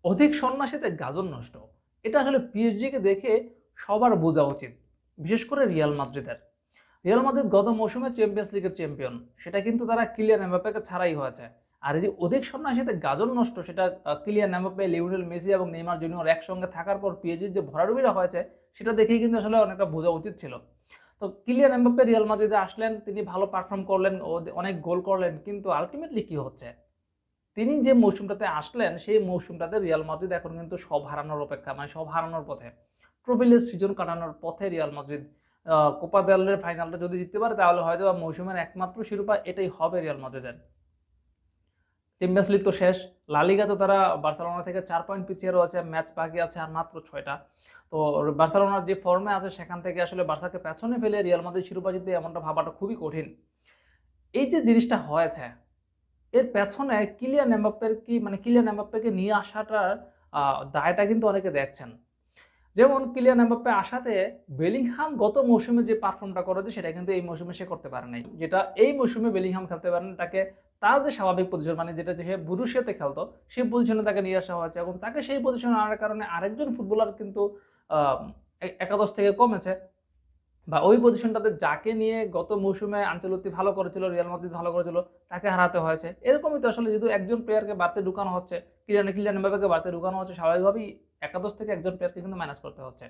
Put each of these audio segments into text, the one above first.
অধিক সন্ন্যাসীতে গাজন নষ্ট, এটা আসলে পিএসজিকে দেখে সবার বোঝা উচিত, বিশেষ করে রিয়াল মাদ্রিদের। রিয়াল মাদ্রিদ গত মৌসুমে চ্যাম্পিয়ন্স লিগের চ্যাম্পিয়ন, সেটা কিন্তু তারা কিলিয়ান এমবাপ্পেকে ছাড়াই হয়েছে। আর এই যে অধিক সন্ন্যাসীতে গাজন নষ্ট, সেটা কিলিয়ান এমবাপ্পে, লিওনেল মেসি এবং নেইমার জুনিয়র একসঙ্গে থাকার পর পিএসজির যে ভরাডুবিটা হয়েছে, সেটা দেখেই কিন্তু আসলে অনেকটা বোঝা উচিত ছিল। তো কিলিয়ান এমবাপ্পে রিয়াল মাদ্রিদে আসলেন, তিনি ভালো পারফর্ম করলেন, অনেক গোল করলেন, কিন্তু আলটিমেটলি কি হচ্ছে, তিনি যে মৌসুমটাতে আসলেন সেই মৌসুমটাতে রিয়াল মাদ্রিদ এখন কিন্তু সব হারানোর অপেক্ষা, মানে সব হারানোর পথে, ট্রফিলেস সিজন কাটানোর পথে রিয়াল মাদ্রিদ। কোপা দেল রের ফাইনালটা যদি জিততে পারে তাহলে হয়তো মৌসুমের একমাত্র শিরোপা এটাই হবে রিয়াল মাদ্রিদের। চ্যাম্পিয়ন্স লিগ তো শেষ, লা লিগা তো তারা বার্সেলোনা থেকে 4 পয়েন্ট পিছিয়ে রয়েছে, ম্যাচ বাকি আছে আর মাত্র 6টা। তো বার্সেলোনার যে ফর্মে আছে সেখান থেকে আসলে বার্সাকে পেছনে ফেলে রিয়াল মাদ্রিদ শিরোপা জিতবে এমনটা ভাবাটা খুবই কঠিন। এই যে জিনিসটা হয়েছে, এর পেছনে কিলিয়ান এমবাপ্পের কি, মানে কিলিয়ান এমবাপ্পেকে নিয়ে আসাটার দায়টা কিন্তু অনেকে দেখছেন। যেমন কিলিয়ান এমবাপ্পে আসাতে বেলিংহাম গত মৌসুমে যে পারফর্মটা করেছে সেটা কিন্তু এই মৌসুমে সে করতে পারে নাই, যেটা এই মৌসুমে বেলিংহাম খেলতে পারেন, তাকে তার যে স্বাভাবিক পজিশন, মানে যেটা সে বুরুশিয়াতে খেলতো সেই পজিশনে তাকে নিয়ে আসা হয়েছে, এবং তাকে সেই পজিশনে আনার কারণে আরেকজন ফুটবলার কিন্তু আহ, একাদশ থেকে কমেছে, বা ওই পজিশনটাতে যাকে নিয়ে গত মৌসুমে আনচেলত্তি ভালো করেছিল, রিয়াল মাদ্রিদ ভালো করেছিল, তাকে হারাতে হয়েছে। এরকমই তো আসলে, যেহেতু একজন প্লেয়ারকে বাড়তে ঢুকানো হচ্ছে, কিলিয়ান এমবাপ্পেকে বাড়তে ঢুকানো হচ্ছে, স্বাভাবিকভাবেই একাদশ থেকে একজন প্লেয়ারকে কিন্তু ম্যানেজ করতে হচ্ছে।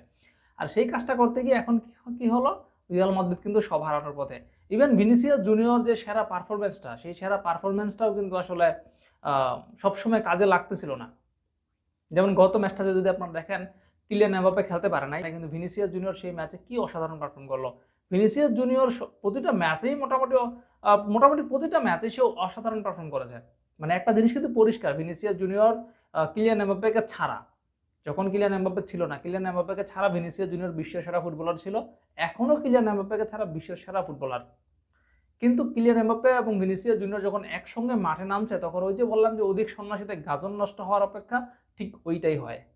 আর সেই কাজটা করতে গিয়ে এখন কি হলো, রিয়াল মাদ্রিদ কিন্তু সব হারানোর পথে। ইভেন ভিনিসিয়াস জুনিয়র যে সেরা পারফরমেন্সটা, সেই সেরা পারফরমেন্সটাও কিন্তু আসলে সবসময় কাজে লাগতেছিল না। যেমন গত ম্যাচটাতে যদি আপনারা দেখেন, কিলিয়ান এমবাপ্পে খেলতে পারে নাই, কিন্তু ভিনিসিয়াস জুনিয়র সেই ম্যাচে কি অসাধারণ পারফর্ম করলো। ভিনিসিয়াস জুনিয়র প্রতিটা ম্যাচেই মোটামুটি প্রতিটা ম্যাচে সে অসাধারণ পারফর্ম করেছে। মানে একটা জিনিস কিন্তু পরিষ্কার, ভিনিসিয়াস জুনিয়র কিলিয়ান এমবাপ্পেকে ছাড়া, যখন কিলিয়ান এমবাপ্পে ছিল না, কিলিয়ান এমবাপ্পেকে ছাড়া ভিনিসিয়াস জুনিয়র বিশ্বের সেরা ফুটবলার ছিল, এখনো কিলিয়ান এমবাপ্পেকে ছাড়া বিশ্বের সেরা ফুটবলার। কিন্তু কিলিয়ান এমবাপ্পে এবং ভিনিসিয়াস জুনিয়র যখন একসঙ্গে মাঠে নামছে, তখন ওই যে বললাম যে অধিক সন্ন্যাসীতে গাজন নষ্ট হওয়ার অপেক্ষা ঠিক ওইটাই হয়।